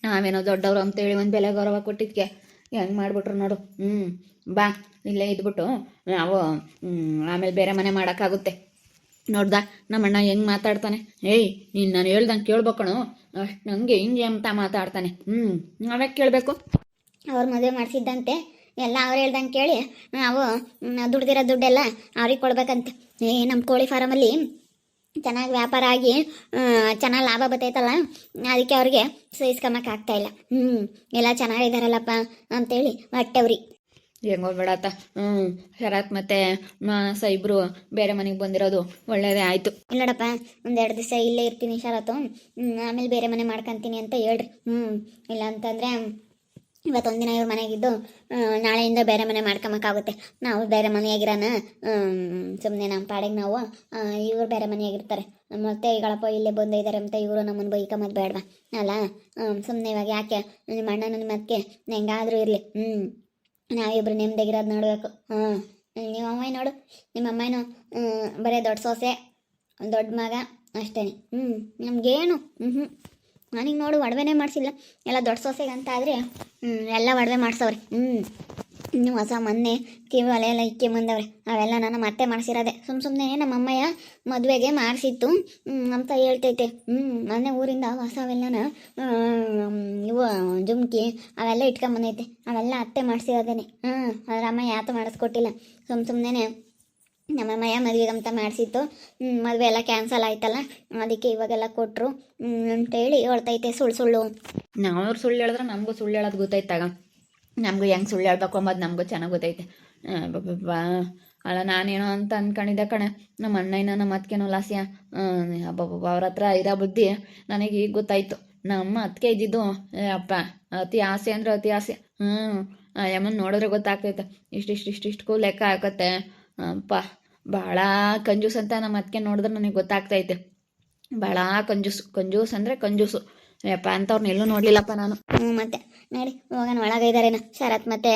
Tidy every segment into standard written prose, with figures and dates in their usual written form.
ನಾವೇನೋ ದೊಡ್ಡವ್ರು ಅಂತೇಳಿ ಒಂದು ಬೆಲೆ ಗೌರವ ಕೊಟ್ಟಿದ್ಕೆ ಹೆಂಗೆ ಮಾಡಿಬಿಟ್ರು ನೋಡು. ಬಾ ಇಲ್ಲೇ ಇದ್ಬಿಟ್ಟು ನಾವು ಆಮೇಲೆ ಬೇರೆ ಮನೆ ಮಾಡೋಕ್ಕಾಗುತ್ತೆ. ನೋಡ್ದ ನಮ್ಮಣ್ಣ ಹೆಂಗೆ ಮಾತಾಡ್ತಾನೆ. ಏಯ್ ನೀನು ನಾನು ಹೇಳ್ದಂಗೆ ಕೇಳ್ಬೇಕಣು, ಅಷ್ಟು ನನಗೆ ಹಿಂಗೆ ಅಂತ ಮಾತಾಡ್ತಾನೆ. ನಾವ್ಯಾಕೆ ಕೇಳಬೇಕು? ಅವ್ರು ಮದುವೆ ಮಾಡಿಸಿದ್ದಂತೆ ಎಲ್ಲ ಅವ್ರು ಹೇಳ್ದಂಗೆ ಕೇಳಿ ನಾವು ದುಡ್ದಿರೋ ದುಡ್ಡೆಲ್ಲ ಅವ್ರಿಗೆ ಕೊಡ್ಬೇಕಂತೆ. ನಮ್ಮ ಕೋಳಿ ಫಾರಮಲ್ಲಿ ಚೆನ್ನಾಗಿ ವ್ಯಾಪಾರ ಆಗಿ ಚೆನ್ನಾಗಿ ಲಾಭ ಬರ್ತೈತಲ್ಲ, ಅದಕ್ಕೆ ಅವ್ರಿಗೆ ಸಹಿಸ್ಕೊಂಬಕ್ಕಾಗ್ತಾಯಿಲ್ಲ. ಎಲ್ಲ ಚೆನ್ನಾಗಿದ್ದಾರಲ್ಲಪ್ಪ ಅಂತೇಳಿ ಹೊಟ್ಟೆವ್ರಿ. ಹೆಂಗೋ ಬೇಡತ್ತ. ಶರತ್ ಮತ್ತೆ ಇಬ್ರು ಬೇರೆ ಮನೆಗೆ ಬಂದಿರೋದು ಒಳ್ಳೇದೇ ಆಯಿತು. ಇಲ್ಲಡಪ್ಪ, ಒಂದೆರಡು ದಿವಸ ಇಲ್ಲೇ ಇರ್ತೀನಿ ಶರತ್ತು, ಆಮೇಲೆ ಬೇರೆ ಮನೆ ಮಾಡ್ಕೊತೀನಿ ಅಂತ ಹೇಳ್ರಿ. ಇಲ್ಲ ಅಂತಂದರೆ ಇವತ್ತೊಂದಿನ ಇವ್ರ ಮನೆಗಿದ್ದು ನಾಳೆಯಿಂದ ಬೇರೆ ಮನೆ ಮಾಡ್ಕೊಳಕ್ಕಾಗುತ್ತೆ. ನಾವು ಬೇರೆ ಮನೆಯಾಗಿರೋಣ, ಸುಮ್ಮನೆ ನಮ್ಮ ಪಾಡಿಗೆ ನಾವು, ಇವ್ರು ಬೇರೆ ಮನೆಯಾಗಿರ್ತಾರೆ. ಮತ್ತೆ ಈಗಳಪ್ಪ ಇಲ್ಲೇ ಬಂದಿದ್ದಾರೆ ಅಂತ ಇವರು ನಮ್ಮನ್ನು ಬೈಕೊಂಬದು ಬೇಡವಾ ಅಲ್ಲ. ಸುಮ್ಮನೆ ಇವಾಗ ಯಾಕೆ ನಿಮ್ಮ ಅಣ್ಣನ ನಿಮ್ಮ ಅದಕ್ಕೆ ಹೆಂಗಾದರೂ ಇರಲಿ. ನಾವಿಬ್ರು ನೆಮ್ಮದಿಗಿರೋದು ನೋಡಬೇಕು. ನಿಮ್ಮ ಅಮ್ಮಾಯಿ ನೋಡು, ನಿಮ್ಮ ಅಮ್ಮಾಯಿನೂ ಬರೀ ದೊಡ್ಡ ಸೊಸೆ ದೊಡ್ಡ ಮಗ ಅಷ್ಟೇ. ನಮಗೇನು ನನಗೆ ನೋಡು ಒಡವೆನೇ ಮಾಡಿಸಿಲ್ಲ. ಎಲ್ಲ ದೊಡ್ಡ ಸೊಸೆಗೆ ಅಂತ ಆದರೆ ಎಲ್ಲ ಒಡವೆ ಮಾಡಿಸವ್ರೆ. ಇನ್ನು ಹೊಸ ಮೊನ್ನೆ ಕಿವಿ ಒಲೆ ಎಲ್ಲ ಇಕ್ಕೊಂಬಂದವ್ರೆ, ಅವೆಲ್ಲ ನಾನು ಮತ್ತೆ ಮಾಡಿಸಿರೋದೆ. ಸುಮ್ಮನೆ ನಮ್ಮ ಅಮ್ಮಯ್ಯ ಮದುವೆಗೆ ಮಾಡಿಸಿತ್ತು ಅಂತ ಹೇಳ್ತೈತೆ. ಮೊನ್ನೆ ಊರಿಂದ ಹೊಸವೆಲ್ಲನ ಇವು ಜುಮ್ಕಿ ಅವೆಲ್ಲ ಇಟ್ಕೊಂಬಂದೈತೆ, ಅವೆಲ್ಲ ಅತ್ತೆ ಮಾಡಿಸಿರೋದೇನೆ. ಅದ್ರ ಅಮ್ಮ ಯಾತ ಮಾಡಿಸ್ಕೊಟ್ಟಿಲ್ಲ. ಸುಮ್ಮನೆ ನಮ್ಮಮ್ಮಯ್ಯ ಮದುವೆಗಂತ ಮಾಡಿಸಿತ್ತು. ಮದುವೆ ಎಲ್ಲ ಕ್ಯಾನ್ಸಲ್ ಆಯ್ತಲ್ಲ, ಅದಕ್ಕೆ ಇವಾಗೆಲ್ಲ ಕೊಟ್ಟರು ಅಂತೇಳಿ ಹೇಳ್ತೈತೆ. ಸುಳ್ಳು ನಾವು ಸುಳ್ಳು ಹೇಳಿದ್ರೆ ನಮಗೂ ಸುಳ್ಳು ಹೇಳೋದು ಗೊತ್ತಾಯ್ತಾಗ. ನಮಗೂ ಹೆಂಗೆ ಸುಳ್ಳು ಹೇಳ್ಬೇಕು ಅಂಬೋದು ನಮಗೂ ಚೆನ್ನಾಗಿ ಗೊತ್ತೈತೆ. ಅಲ್ಲ ನಾನೇನೋ ಅಂತ ಅಂದ್ಕೊಂಡಿದ್ದೆ ಕಣೆ, ನಮ್ಮ ಅಣ್ಣನ ನಮ್ಮ ಅತ್ತಿಗೆನೋ ಲಾಸ್ಯ ಅವ್ರ ಹತ್ರ ಇರೋ ಬುದ್ಧಿ ನನಗೆ ಈಗ ಗೊತ್ತಾಯ್ತು. ನಮ್ಮ ಅತ್ತಿಗೆ ಇದ್ದಿದ್ದು ಅಪ್ಪ ಅತಿ ಆಸೆ ಅಂದರೆ ಅತಿ ಆಸೆ. ಯಮ್ಮನ ನೋಡಿದ್ರೆ ಗೊತ್ತಾಗ್ತೈತೆ. ಇಷ್ಟಿಷ್ಟು ಲೆಕ್ಕ ಹಾಕತ್ತೆ ಅಪ್ಪ. ಭಾಳ ಕಂಜೂಸ್ ಅಂತ ನಮ್ಮ ಅತ್ತಿಗೆ ನೋಡಿದ್ರೆ ನನಗೆ ಗೊತ್ತಾಗ್ತೈತೆ. ಭಾಳ ಕಂಜೂಸ್ ಅಂದರೆ ಕಂಜೂಸು ಯಪ್ಪ ಅಂಥವ್ರನ್ನ ಎಲ್ಲೂ ನೋಡಲಿಲ್ಲಪ್ಪ ನಾನು. ಮತ್ತೆ ನೋಡಿ ಹೋಗೋಣ ಒಳಗಿದ್ದಾರೇನ ಶರತ್ ಮತ್ತೆ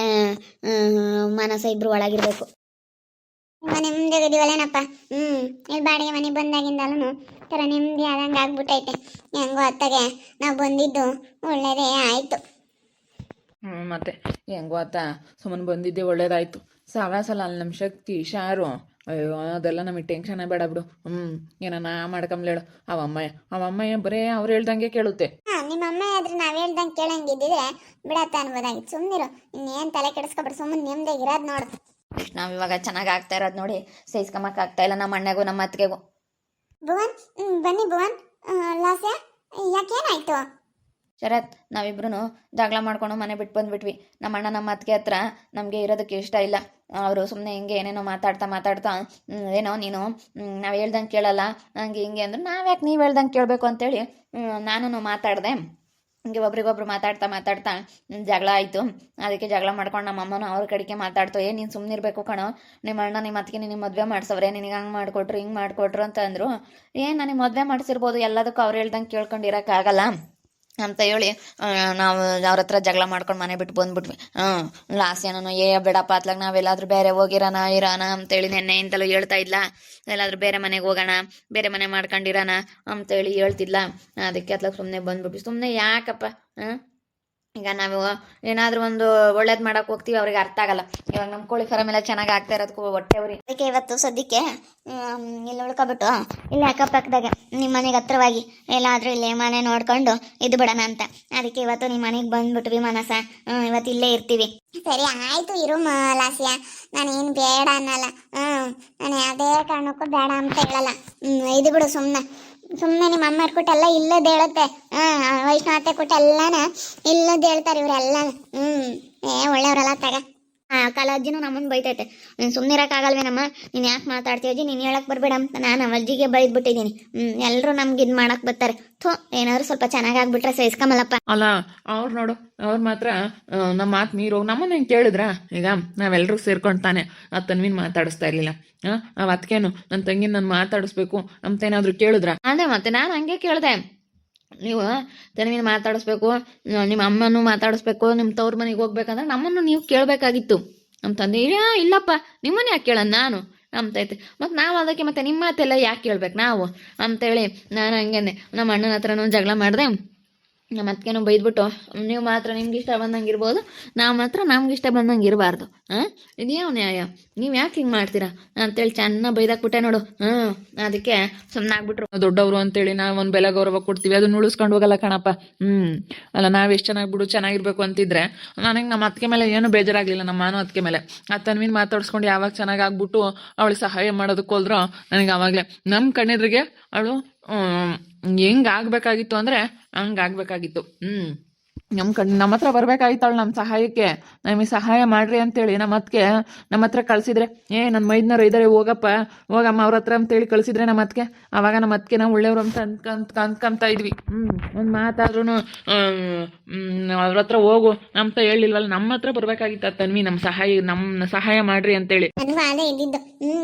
ಮಾನಸ ಇಬ್ರು ಒಳಗಿರ್ಬೇಕು. ನೆಮ್ಮದಿ ಆಗಿದೀವಲ್ಲೇನಪ್ಪ. ಇಲ್ಲಿ ಬಾಡಿಗೆ ಮನೆ ಬಂದಾಗಿಂದಲೂ ಥರ ನೆಮ್ಮದಿ ಆದಂಗೆ ಆಗ್ಬಿಟ್ಟೈತೆ. ಹೆಂಗೋ ಅತ್ತಗೆ ನಾವು ಬಂದಿದ್ದು ಒಳ್ಳೇದೇ ಆಯಿತು. ಮತ್ತೆ ಹೆಂಗೋ ಅತ್ತ ಸುಮ್ಮನೆ ಬಂದಿದ್ದೆ ಒಳ್ಳೇದಾಯ್ತು. ಸಲ ಅಲ್ಲಿ ನಮ್ಮ ಶಕ್ತಿ ಶಾರು ಅಯ್ಯೋ ಅದೆಲ್ಲ ನಮಗೆ ಟೆನ್ಷನ್ನೇ ಬೇಡ ಬಿಡು. ಏನನ್ನ ಮಾಡ್ಕೊಂಬ್ಲೇಳು ಅವಮ್ಮಯ್ಯ ಬರೇ ಅವ್ರು ಹೇಳ್ದಂಗೆ ಕೇಳುತ್ತೆ. ನಿಮ್ಮ ಅಮ್ಮ ಆದ್ರೆ ನಾವು ಹೇಳ್ದಂಗೆ ಕೇಳಂಗಿದ್ದಿದ್ರೆ ಬಿಡತ್ತ ಅನ್ಬೋದಾಗಿತ್ತು. ಸುಮ್ಮನಿರು, ಇನ್ನೇನು ತಲೆ ಕೆಡಿಸ್ಕೊಬಿಟ್ಟು ಸುಮ್ಮನೆ ನೆಮ್ಮದಿಯಾಗಿರೋದು ನೋಡು. ನಾವು ಇವಾಗ ಚೆನ್ನಾಗಿ ಆಗ್ತಾ ಇರೋದು ನೋಡಿ ಸಹಿಸ್ಕೊಂಬಕ್ಕೆ ಆಗ್ತಾ ಇಲ್ಲ ನಮ್ಮ ಅಣ್ಣಗೂ ನಮ್ಮ ಅತ್ತಿಗೆಗೂ. ಭುವನ್ ಬನ್ನಿ ಭುವನ್. ಲಾಸ್ಯ ಯಾಕೇನಾಯ್ತು? ಶರತ್ ನಾವಿಬ್ರು ಜಗಳ ಮಾಡ್ಕೊಂಡು ಮನೆ ಬಿಟ್ಟು ಬಂದ್ಬಿಟ್ವಿ. ನಮ್ಮ ಅಣ್ಣ ನಮ್ಮ ಅತ್ತಿಗೆ ಹತ್ರ ನಮಗೆ ಇರೋದಕ್ಕೆ ಇಷ್ಟ ಇಲ್ಲ. ಅವರು ಸುಮ್ಮನೆ ಹಿಂಗೆ ಏನೇನೋ ಮಾತಾಡ್ತಾ ಏನೋ ನೀನು ನಾವು ಹೇಳ್ದಂಗೆ ಕೇಳಲ್ಲ ಹಂಗೆ ಹಿಂಗೆ ಅಂದ್ರೆ ನಾವ್ಯಾಕೆ ನೀವು ಹೇಳ್ದಂಗೆ ಕೇಳಬೇಕು ಅಂತೇಳಿ ನಾನು ಮಾತಾಡಿದೆ. ಹಿಂಗೆ ಒಬ್ರಿಗೊಬ್ರು ಮಾತಾಡ್ತಾ ಜಗಳ ಆಯಿತು. ಅದಕ್ಕೆ ಜಗಳ ಮಾಡ್ಕೊಂಡು ನಮ್ಮ ಅಮ್ಮನೂ ಅವ್ರ ಕಡೆಗೆ ಮಾತಾಡ್ತು. ನೀನು ಸುಮ್ಮನಿರ್ಬೇಕು ಕಣೋ, ನಿಮ್ಮ ಅಣ್ಣ ನಿಮ್ಮ ಅತ್ತಿಗೆ ನಿನಗೆ ಮದುವೆ ಮಾಡಿಸವ್ರೆ, ನಿನಗೆ ಹಂಗೆ ಮಾಡಿಕೊಟ್ರು ಹಿಂಗೆ ಮಾಡಿಕೊಟ್ರು ಅಂತ ಅಂದರು. ನನಗೆ ಮದುವೆ ಮಾಡಿಸಿರ್ಬೋದು, ಎಲ್ಲದಕ್ಕೂ ಅವ್ರು ಹೇಳ್ದಂಗೆ ಕೇಳ್ಕೊಂಡಿರೋಕ್ಕಾಗಲ್ಲ ಅಂತ ಹೇಳಿ ನಾವು ಅವ್ರ ಹತ್ರ ಜಗಳ ಮಾಡ್ಕೊಂಡು ಮನೆ ಬಿಟ್ಟು ಬಂದ್ಬಿಟ್ವಿ. ಲಾಸ್ಟ್ ಏನೋ ಬೇಡಪ್ಪ ಅತ್ಲಾಗ ನಾವೆಲ್ಲಾದ್ರೂ ಬೇರೆ ಹೋಗಿರೋಣ ಇರೋಣ ಅಂತೇಳಿ ನೆನ್ನೆಯಿಂದಲೂ ಹೇಳ್ತಾ ಇದ್ಲ. ಎಲ್ಲಾದ್ರೂ ಬೇರೆ ಮನೆಗೆ ಹೋಗೋಣ, ಬೇರೆ ಮನೆ ಮಾಡ್ಕೊಂಡಿರೋಣ ಅಂತೇಳಿ ಹೇಳ್ತಿದ್ಲ. ಅದಕ್ಕೆ ಅತ್ಲಾಗ ಸುಮ್ಮನೆ ಬಂದ್ಬಿಟ್ವಿ. ಸುಮ್ಮನೆ ಯಾಕಪ್ಪ? ಈಗ ನಾವು ಏನಾದರೂ ಒಂದು ಒಳ್ಳೇದು ಮಾಡೋಕೆ ಹೋಗ್ತೀವಿ, ಅವ್ರಿಗೆ ಅರ್ಥ ಆಗಲ್ಲ. ಇವಾಗ ನಮ್ಮ ಕೋಳಿ ಫಾರಮ್ ಎಲ್ಲ ಚೆನ್ನಾಗಿ ಆಗ್ತಾ ಇರೋದಕ್ಕೂ ಹೊಟ್ಟೆವ್ರಿ. ಅದಕ್ಕೆ ಇವತ್ತು ಸದ್ಯಕ್ಕೆ ಇಲ್ಲಿ ಉಳ್ಕೊಬಿಟ್ಟು ಇಲ್ಲಿ ಅಕ್ಕಪಕ್ಕದಾಗ ನಿಮ್ಮ ಮನೆಗೆ ಹತ್ರವಾಗಿ ಎಲ್ಲಾದರೂ ಇಲ್ಲೇ ಮನೆ ನೋಡ್ಕೊಂಡು ಇದು ಬಿಡೋಣ ಅಂತ. ಅದಕ್ಕೆ ಇವತ್ತು ನಿಮ್ಮ ಮನೆಗೆ ಬಂದ್ಬಿಟ್ವಿ ಮನಸ. ಇವತ್ತು ಇಲ್ಲೇ ಇರ್ತೀವಿ. ಸರಿ ಆಯಿತು ಇರು ಲಾಸ್ಯ, ನಾನೇನು ಬೇಡ ಅನ್ನಲ್ಲ. ನಾನು ಯಾವುದೇ ಕಾರಣಕ್ಕೂ ಬೇಡ ಅಂತ ಹೇಳಲ್ಲ. ಇದು ಬಿಡು, ಸುಮ್ಮನೆ ನಿಮ್ಮ ಅಮ್ಮ ಕೊಟ್ಟೆಲ್ಲ ಇಲ್ಲದ ಹೇಳುತ್ತೆ. ವೈಷ್ಣವತೆ ಕೊಟ್ಟೆಲ್ಲನ ಇಲ್ಲದ ಹೇಳ್ತಾರೆ ಇವರೆಲ್ಲ. ಒಳ್ಳೆಯವರಲ್ಲ ತಗ. ಕಾಲ ಅಜ್ಜಿನೂ ನಮ್ಮನ್ನು ಬೈತೈತೆ, ನೀನು ಸುಮ್ಮನೆ ಇರೋಕ್ಕಾಗಲ್ವೇನಮ್ಮ, ನೀನು ಯಾಕೆ ಮಾತಾಡ್ತೀವಿ ಅಜ್ಜಿ, ನೀನು ಹೇಳಕ್ಕೆ ಬರಬೇಡ ಅಂತ ನಾನು ಅಜ್ಜಿಗೆ ಬೈದ್ಬಿಟ್ಟಿದ್ದೀನಿ. ಎಲ್ಲರೂ ನಮ್ಗೆ ಇದು ಮಾಡಕ್ಕೆ ಬರ್ತಾರೆ. ಏನಾದ್ರು ಸ್ವಲ್ಪ ಚೆನ್ನಾಗಿ ಆಗ್ಬಿಟ್ರೆ ಸಹಿಸ್ಕೊಂಬಲ್ಲಪ್ಪ. ಅಲ್ಲ ಅವ್ರು ನೋಡು, ಅವ್ರು ಮಾತ್ರ ನಮ್ಮ ಮಾತು ಮೀರು ನಮ್ಮನ್ನ ಹೆಂಗೆ ಕೇಳಿದ್ರ? ಈಗ ನಾವೆಲ್ಲರೂ ಸೇರ್ಕೊಂಡು ತಾನೆ ಆ ತನ್ವಿನ ಮಾತಾಡಿಸ್ತಾ ಇರಲಿಲ್ಲ. ಅದಕ್ಕೇನು ನನ್ನ ತಂಗಿನ ನಾನು ಮಾತಾಡಿಸ್ಬೇಕು ಅಂತ ಏನಾದರೂ ಕೇಳಿದ್ರ? ಅದೇ ಮತ್ತೆ ನಾನು ಹಂಗೆ ಕೇಳಿದೆ. ನೀವು ತನ್ವಿನ ಮಾತಾಡಿಸ್ಬೇಕು, ನಿಮ್ಮ ಅಮ್ಮನೂ ಮಾತಾಡಿಸ್ಬೇಕು, ನಿಮ್ಮ ತವ್ರ ಮನೆಗೆ ಹೋಗ್ಬೇಕಂದ್ರೆ ನಮ್ಮನ್ನು ನೀವು ಕೇಳಬೇಕಾಗಿತ್ತು ಅಂತಂದು. ಇಲ್ಲಪ್ಪ ನಿಮ್ಮನ್ನ ಯಾಕೆ ಕೇಳೋಣ ನಾನು ಅಂತೈತೆ. ಮತ್ತು ನಾವು ಅದಕ್ಕೆ ಮತ್ತೆ ನಿಮ್ಮ ಮಾತೆಲ್ಲ ಯಾಕೆ ಕೇಳ್ಬೇಕು ನಾವು ಅಂತೇಳಿ ನಾನು ಹಂಗೇನೆ ನಮ್ಮ ಅಣ್ಣನ ಹತ್ರನೂ ಜಗಳ ಮಾಡಿದೆ. ನಮ್ಮ ಅತ್ತಿಗೆನೂ ಬೈದ್ಬಿಟ್ಟು ನೀವು ಮಾತ್ರ ನಿಮ್ಗೆ ಇಷ್ಟ ಬಂದಂಗೆ ಇರ್ಬೋದು, ನಾವು ಮಾತ್ರ ನಮ್ಗೆ ಇಷ್ಟ ಬಂದಂಗೆ ಇರಬಾರ್ದು. ಇದೇನು ನ್ಯಾಯ? ನೀವು ಯಾಕೆ ಹಿಂಗೆ ಮಾಡ್ತೀರಾ ಅಂತೇಳಿ ಚೆನ್ನಾಗಿ ಬೈದಾಕ್ಬಿಟ್ಟೆ ನೋಡು. ಅದಕ್ಕೆ ಸುಮ್ಮನೆ ಆಗ್ಬಿಟ್ರು. ದೊಡ್ಡವರು ಅಂತೇಳಿ ನಾವು ಒಂದು ಬೆಲೆ ಗೌರವ ಕೊಡ್ತೀವಿ, ಅದನ್ನ ಉಳಿಸ್ಕೊಂಡು ಹೋಗಲ್ಲ ಕಣಪ್ಪ. ಅಲ್ಲ, ನಾವು ಎಷ್ಟು ಚೆನ್ನಾಗಿ ಬಿಡು ಚೆನ್ನಾಗಿರ್ಬೇಕು ಅಂತಿದ್ರೆ ನನಗೆ ನಮ್ಮ ಅತ್ತಿಗೆ ಮೇಲೆ ಏನು ಬೇಜಾರಾಗಲಿಲ್ಲ, ನಮ್ಮ ಮಾನು ಅತ್ತಿಗೆ ಮೇಲೆ. ಆ ತನ್ವಿನ ಮಾತಾಡ್ಸ್ಕೊಂಡು ಯಾವಾಗ ಚೆನ್ನಾಗಿ ಆಗ್ಬಿಟ್ಟು ಅವಳಿಗೆ ಸಹಾಯ ಮಾಡೋದಕ್ಕೆ ಹೋದ್ರೋ ನನಗೆ ಆವಾಗಲೇ ನಮ್ಮ ಕಣ್ಣೆದ್ರಿಗೆ ಅವಳು ಹೆಂಗೆ ಆಗಬೇಕಾಗಿತ್ತು ಅಂದರೆ ಹಂಗೆ ಆಗಬೇಕಾಗಿತ್ತು. ನಮ್ಮ ಹತ್ರ ಬರ್ಬೇಕಾಗಿತ್ತು ಅವಳು ನಮ್ಮ ಸಹಾಯಕ್ಕೆ. ನಮಗೆ ಸಹಾಯ ಮಾಡ್ರಿ ಅಂತೇಳಿ ನಮ್ಮ ಹತ್ರ ಕಳಿಸಿದ್ರೆ, ನನ್ನ ಮೈದ್ನವ್ರು ಇದ್ದಾರೆ ಹೋಗಮ್ಮ ಅವ್ರ ಹತ್ರ ಅಂತೇಳಿ ಕಳಿಸಿದ್ರೆ ನಮ್ಮ ಅತ್ತಿಗೆ, ಆವಾಗ ನಮ್ಮ ಅತ್ತಿಗೆ ನಾವು ಒಳ್ಳೆಯವರು ಅಂತ ಅನ್ಕೊಂತ ಇದ್ವಿ. ಒಂದು ಮಾತಾದ್ರೂ ಅವ್ರ ಹತ್ರ ಹೋಗು ಅಂತ ಹೇಳಿಲ್ವಲ್ಲ, ನಮ್ಮ ಹತ್ರ ಬರ್ಬೇಕಾಗಿತ್ತು ಆ ತನ್ವಿ ನಮ್ಮ ಸಹಾಯ ಮಾಡ್ರಿ ಅಂತೇಳಿ. ನನಗೂ ಅದೇ ಇದ್ದಿದ್ದು.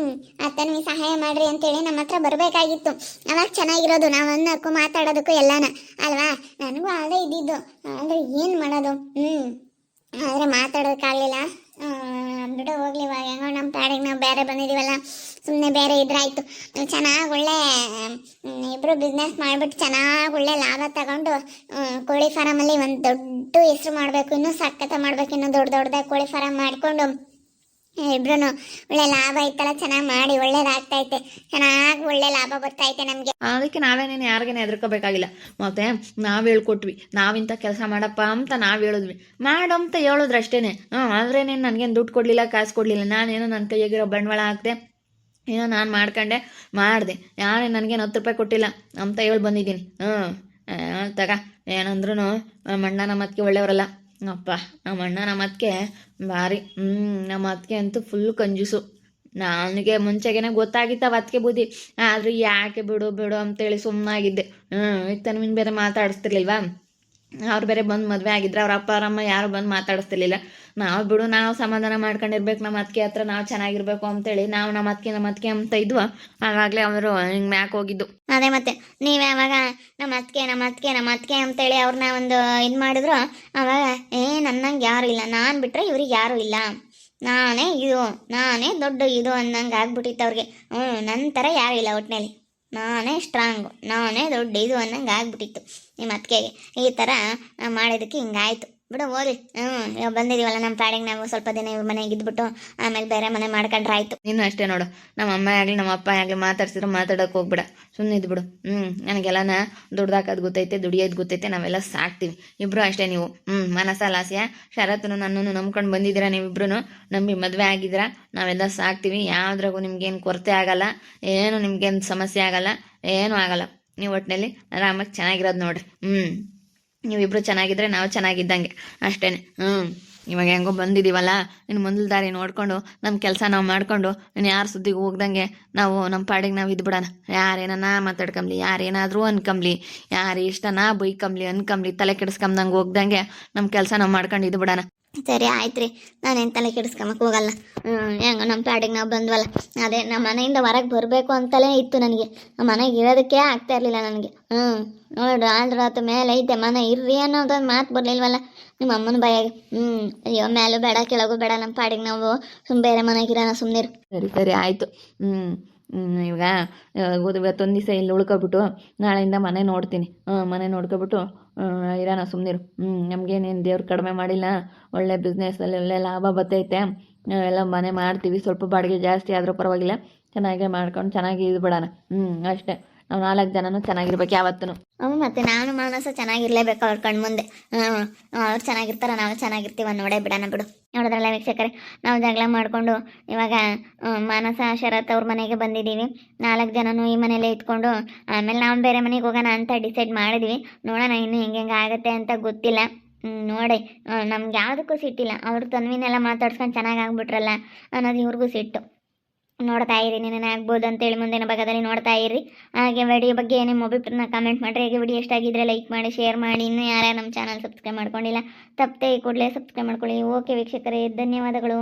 ಆ ತನ್ವಿ ಸಹಾಯ ಮಾಡ್ರಿ ಅಂತೇಳಿ ನಮ್ಮ ಹತ್ರ ಬರ್ಬೇಕಾಗಿತ್ತು. ಅವಾಗ ಚೆನ್ನಾಗಿರೋದು, ನಾವು ಅನ್ನೋಕ್ಕೂ ಮಾತಾಡೋದಕ್ಕೂ ಎಲ್ಲಾನ ಅಲ್ವಾ. ನನಗೂ ಅದೇ ಇದ್ದಿದ್ದು. ಅಂದ್ರೆ ಏನ್ ಮಾಡೋದು? ಆದ್ರೆ ಮಾತಾಡೋದಕ್ಕಾಗಲಿಲ್ಲ. ಬಿಡು ಹೋಗ್ಲಿ, ಇವಾಗ ಹೆಂಗೋ ನಮ್ಮ ಪಾಡಿಗೆ ನಾವು ಬೇರೆ ಬಂದಿದೀವಲ್ಲ, ಸುಮ್ಮನೆ ಬೇರೆ ಇದ್ರಾಯ್ತು. ಚೆನ್ನಾಗಿ ಒಳ್ಳೆ ಇಬ್ರು ಬಿಸ್ನೆಸ್ ಮಾಡಿಬಿಟ್ಟು ಚೆನ್ನಾಗಿ ಒಳ್ಳೆ ಲಾಭ ತಗೊಂಡು ಕೋಳಿ ಫಾರಮಲ್ಲಿ ಒಂದು ದೊಡ್ಡ ಹೆಸರು ಮಾಡಬೇಕು, ಇನ್ನೂ ಸಖತ್ತ ಮಾಡಬೇಕು, ಇನ್ನೂ ದೊಡ್ಡದಾಗಿ ಕೋಳಿ ಫಾರಮ್ ಮಾಡಿಕೊಂಡು ಇಬ್ರು ಒಳ್ಳೆ ಲಾಭ ಐತಲ್ಲ, ಚೆನ್ನಾಗಿ ಮಾಡಿ ಒಳ್ಳೇದಾಗ್ತೈತೆ, ಚೆನ್ನಾಗಿ ಒಳ್ಳೆ ಲಾಭ ಬರ್ತೈತೆ ನಮಗೆ. ಅದಕ್ಕೆ ನಾವೇನೇನು ಯಾರಿಗೇನೆ ಹೆದರ್ಕೋಬೇಕಾಗಿಲ್ಲ. ಮತ್ತೆ ನಾವು ಹೇಳ್ಕೊಟ್ವಿ, ನಾವಿಂಥ ಕೆಲಸ ಮಾಡಪ್ಪ ಅಂತ ನಾವು ಹೇಳಿದ್ವಿ, ಮಾಡಂತ ಹೇಳಿದ್ರು ಅಷ್ಟೇನೆ. ಆದ್ರೇನೇನು ನನಗೇನು ದುಡ್ಡು ಕೊಡಲಿಲ್ಲ, ಕಾಸು ಕೊಡಲಿಲ್ಲ. ನಾನೇನೋ ನನ್ನ ಕೈಯಾಗಿರೋ ಬಂಡವಾಳ ಹಾಕ್ದೆ, ಏನೋ ನಾನು ಮಾಡ್ಕೊಂಡೆ ಮಾಡಿದೆ. ಯಾರೇನು ನನಗೇನು 10 ರೂಪಾಯಿ ಕೊಟ್ಟಿಲ್ಲ ಅಂತ ಹೇಳಿ ಬಂದಿದ್ದೀನಿ. ತಗ ಏನಂದ್ರೂ ನಮ್ಮ ಅಣ್ಣ ನಮ್ಮ ಅತ್ತಿಗೆ ಒಳ್ಳೆಯವರಲ್ಲ. ಅಪ್ಪ ನಮ್ಮ ಅಣ್ಣ ನಮ್ಮ ಅತ್ತಿಗೆ ಭಾರಿ, ನಮ್ಮ ಅತ್ತಿಗೆ ಅಂತೂ ಫುಲ್ ಕಂಜೂಸು. ನನಗೆ ಮುಂಚೆಗೇನೆ ಗೊತ್ತಾಗಿತ್ತವ ಅತ್ತಿಗೆ ಬುದ್ಧಿ, ಆದರೂ ಯಾಕೆ ಬಿಡು ಅಂತೇಳಿ ಸುಮ್ಮನಾಗಿದ್ದೆ. ಈಗ ತನ್ವಿನ ಬೇರೆ ಮಾತಾಡಿಸ್ತಿರ್ಲಿಲ್ವಾ, ಅವ್ರು ಬೇರೆ ಬಂದು ಮದುವೆ ಆಗಿದ್ರೆ ಅವ್ರ ಅಪ್ಪ ಅವರಮ್ಮ ಯಾರು ಬಂದು ಮಾತಾಡಿಸ್ತಿರ್ಲಿಲ್ಲ. ನಾವು ಸಮಾಧಾನ ಮಾಡ್ಕೊಂಡಿರ್ಬೇಕು, ನಮ್ಮ ಅತ್ತಿಗೆ ಹತ್ರ ನಾವು ಚೆನ್ನಾಗಿರ್ಬೇಕು ಅಂತೇಳಿ ನಾವು ನಮ್ಮ ಅತ್ತಿಗೆ ಅಂತ ಇದ್ವು. ಆವಾಗಲೇ ಅವರು ಹಿಂಗೆ ಮ್ಯಾಕ್ ಹೋಗಿದ್ದು. ಅದೇ ಮತ್ತೆ ನೀವೇ ಅವಾಗ ನಮ್ಮ ಅತ್ತಿಗೆ ಅಂತೇಳಿ ಅವ್ರನ್ನ ಒಂದು ಇದು ಮಾಡಿದ್ರು. ಅವಾಗ ನನ್ನಂಗೆ ಯಾರು ಇಲ್ಲ, ನಾನು ಬಿಟ್ರೆ ಇವ್ರಿಗೆ ಯಾರು ಇಲ್ಲ, ನಾನೇ ದೊಡ್ಡ ಇದು ಅನ್ನಂಗೆ ಆಗ್ಬಿಟ್ಟಿತ್ತು ಅವ್ರಿಗೆ. ನನ್ನ ಥರ ಯಾರು ಇಲ್ಲ ಒಟ್ಟಿನಲ್ಲಿ, ನಾನೇ ಸ್ಟ್ರಾಂಗು, ನಾನೇ ದೊಡ್ಡ ಇದು ಅನ್ನಂಗೆ ಆಗ್ಬಿಟ್ಟಿತ್ತು ನಿಮ್ಮ ಅತ್ತಿಗೆಗೆ. ಈ ಥರ ಮಾಡಿದ್ದಕ್ಕೆ ಹಿಂಗಾಯ್ತು. ಬಿಡು ಹೋಗ್ಲಿ. ಇವಾಗ ಬಂದಿದ್ದೀವಲ್ಲ ನಮ್ಮ ಪಾಡಿಗೆ ನಾವು ಸ್ವಲ್ಪ ದಿನ ಇವ್ರ ಮನೆಗೆ ಇದ್ಬಿಟ್ಟು ಆಮೇಲೆ ಬೇರೆ ಮನೆ ಮಾಡ್ಕೊಂಡ್ರೆ ಆಯ್ತು. ನೀನು ಅಷ್ಟೇ ನೋಡು, ನಮ್ಮ ಅಮ್ಮ ಆಗಲಿ ನಮ್ಮ ಅಪ್ಪ ಆಗಲಿ ಮಾತಾಡ್ಸಿದ್ರು ಮಾತಾಡೋಕೆ ಹೋಗ್ಬಿಡ, ಸುಮ್ಮನೆ ಇದ್ಬಿಡು. ನನಗೆಲ್ಲನ ದುಡ್ದಾಕೋದು ಗೊತ್ತೈತೆ, ದುಡಿಯೋದು ಗೊತ್ತೈತೆ, ನಾವೆಲ್ಲ ಸಾಕ್ತೀವಿ. ಇಬ್ಬರು ಅಷ್ಟೇ ನೀವು. ಮನಸ್ಸಲ್ಲಾಸೆಯ ಶರತ್ನು ನನ್ನನ್ನು ನಂಬ್ಕೊಂಡು ಬಂದಿದ್ದೀರಾ, ನೀವಿಬ್ರು ನಂಬಿ ಮದುವೆ ಆಗಿದ್ದೀರಾ. ನಾವೆಲ್ಲ ಸಾಕ್ತೀವಿ, ಯಾವುದ್ರಾಗೂ ನಿಮ್ಗೇನು ಕೊರತೆ ಆಗಲ್ಲ, ಏನು ನಿಮ್ಗೇನು ಸಮಸ್ಯೆ ಆಗಲ್ಲ, ಏನೂ ಆಗಲ್ಲ. ನೀವು ಒಟ್ಟಿನಲ್ಲಿ ಆರಾಮಾಗಿ ಚೆನ್ನಾಗಿರೋದು ನೋಡ್ರಿ. ನೀವಿಬ್ರು ಚೆನ್ನಾಗಿದ್ರೆ ನಾವು ಚೆನ್ನಾಗಿದ್ದಂಗೆ ಅಷ್ಟೇ. ಇವಾಗ ಹೆಂಗೋ ಬಂದಿದ್ದೀವಲ್ಲ, ಇನ್ನು ಮುಂದಿನ ದಾರಿ ನೋಡಿಕೊಂಡು ನಮ್ಮ ಕೆಲಸ ನಾವು ಮಾಡಿಕೊಂಡು ಇನ್ನು ಯಾರು ಸುದ್ದಿಗೆ ಹೋಗ್ದಂಗೆ ನಾವು ನಮ್ಮ ಪಾಡಿಗೆ ನಾವು ಇದ್ಬಿಡೋಣ. ಯಾರೇನ ಮಾತಾಡ್ಕೊಂಬ್ಲಿ, ಯಾರೇನಾದರೂ ಅನ್ಕೊಂಬ್ಲಿ, ಯಾರು ಇಷ್ಟನಾ ಬೈಕಂಬ್ಲಿ ಅನ್ಕೊಂಬ್ಲಿ, ತಲೆ ಕೆಡಿಸ್ಕೊಂಬಂಗೆ ಹೋಗ್ದಂಗೆ ನಮ್ಮ ಕೆಲಸ ನಾವು ಮಾಡ್ಕೊಂಡು ಇದ್ಬಿಡೋಣ. ಸರಿ ಆಯ್ತು ರೀ, ನಾನೇನು ತಲೆ ಕೆಡಿಸ್ಕೊಂಬಕ್ಕೆ ಹೋಗಲ್ಲ. ಹೆಂಗೋ ನಮ್ಮ ಪಾಡಿಗೆ ನಾವು ಬಂದ್ವಲ್ಲ. ಅದೇ ನಮ್ಮ ಮನೆಯಿಂದ ಹೊರಗೆ ಬರಬೇಕು ಅಂತಲೇ ಇತ್ತು ನನಗೆ, ನಮ್ಮ ಮನೆಗೆ ಇರೋದಕ್ಕೆ ಆಗ್ತಾ ಇರಲಿಲ್ಲ ನನಗೆ. ನೋಡು ಆದ್ರೆ ಆತ ಮೇಲೆ ಐತೆ ಮನೆ ಇರ್ರಿ ಅನ್ನೋದೊಂದು ಮಾತು ಬರಲಿಲ್ವಲ್ಲ ನಿಮ್ಮ ಅಮ್ಮನ ಬಾಯಾಗೆ. ಅಯ್ಯೋ ಮೇಲೂ ಬೇಡ ಕೆಳಗೂ ಬೇಡ, ನಮ್ಮ ಪಾಡಿಗೆ ನಾವು ಬೇರೆ ಮನೆಗಿರೋಣ, ಸುಮ್ಮನಿರು. ಸರಿ ಆಯಿತು. ಇವಾಗ ಇವತ್ತೊಂದು ದಿವಸ ಇಲ್ಲಿ ಉಳ್ಕೊಬಿಟ್ಟು ನಾಳೆಯಿಂದ ಮನೆ ನೋಡ್ತೀನಿ. ಮನೆ ನೋಡ್ಕೊಬಿಟ್ಟು ಇರೋಣ, ಸುಮ್ಮನಿರು. ನಮಗೇನೇನು ದೇವ್ರು ಕಡಿಮೆ ಮಾಡಿಲ್ಲ, ಒಳ್ಳೆ ಬಿಸ್ನೆಸ್ಸಲ್ಲಿ ಒಳ್ಳೆ ಲಾಭ ಬರ್ತೈತೆ. ನಾವೆಲ್ಲ ಮನೆ ಮಾಡ್ತೀವಿ, ಸ್ವಲ್ಪ ಬಾಡಿಗೆ ಜಾಸ್ತಿ ಆದರೂ ಪರವಾಗಿಲ್ಲ, ಚೆನ್ನಾಗೇ ಮಾಡ್ಕೊಂಡು ಚೆನ್ನಾಗಿ ಇದು ಬಿಡೋಣ. ಅಷ್ಟೇ. ನಾವು 4 ಜನನೂ ಚೆನ್ನಾಗಿರ್ಬೇಕು ಯಾವತ್ತೂ. ಮತ್ತೆ ನಾನು ಮಾನಸ ಚೆನ್ನಾಗಿರ್ಲೇಬೇಕು ಅವ್ರ ಕಣ್ಮುಂದೆ. ಅವ್ರು ಚೆನ್ನಾಗಿರ್ತಾರ, ನಾವು ಚೆನ್ನಾಗಿರ್ತೀವ, ನೋಡೇ ಬಿಡೋಣ ಬಿಡು. ನೋಡಿದ್ರಲ್ಲ ವೀಕ್ಷಕರೇ, ನಾವು ಜಗಳ ಮಾಡಿಕೊಂಡು ಇವಾಗ ಮಾನಸ ಶರತ್ ಅವ್ರ ಮನೆಗೆ ಬಂದಿದ್ದೀವಿ. 4 ಜನನೂ ಈ ಮನೇಲೇ ಇಟ್ಕೊಂಡು ಆಮೇಲೆ ನಾವು ಬೇರೆ ಮನೆಗೆ ಹೋಗೋಣ ಅಂತ ಡಿಸೈಡ್ ಮಾಡಿದ್ವಿ. ನೋಡೋಣ ಇನ್ನು ಹೆಂಗೆ ಆಗುತ್ತೆ ಅಂತ ಗೊತ್ತಿಲ್ಲ. ನೋಡಿ, ನಮ್ಗೆ ಯಾವುದಕ್ಕೂ ಸಿಟ್ಟಿಲ್ಲ. ಅವ್ರು ತನ್ವಿನೆಲ್ಲ ಮಾತಾಡ್ಸ್ಕೊಂಡು ಚೆನ್ನಾಗಿ ಆಗ್ಬಿಟ್ರಲ್ಲ ಅನ್ನೋದು ಇವ್ರಿಗೂ ಸಿಟ್ಟು. ನೋಡ್ತಾ ಇರಿ, ನೀನೇನು ಆಗ್ಬೋದು ಅಂತೇಳಿ ಮುಂದಿನ ಭಾಗದಲ್ಲಿ ನೋಡ್ತಾ ಇರಿ. ಹಾಗೆ ವಿಡಿಯೋ ಬಗ್ಗೆ ನಿಮ್ಮ ಒಬ್ಬರನ್ನ ಕಮೆಂಟ್ ಮಾಡಿರಿ. ಹಾಗೆ ವಿಡಿಯೋ ಇಷ್ಟ ಆಗಿದ್ರೆ ಲೈಕ್ ಮಾಡಿ, ಶೇರ್ ಮಾಡಿ. ಇನ್ನೂ ಯಾರ್ಯಾರು ನಮ್ಮ ಚಾನಲ್ ಸಬ್ಸ್ಕ್ರೈಬ್ ಮಾಡ್ಕೊಂಡಿಲ್ಲ ತಪ್ಪದೆ ಕೂಡಲೇ ಸಬ್ಸ್ಕ್ರೈಬ್ ಮಾಡ್ಕೊಳ್ಳಿ. ಓಕೆ ವೀಕ್ಷಕರೇ, ಧನ್ಯವಾದಗಳು.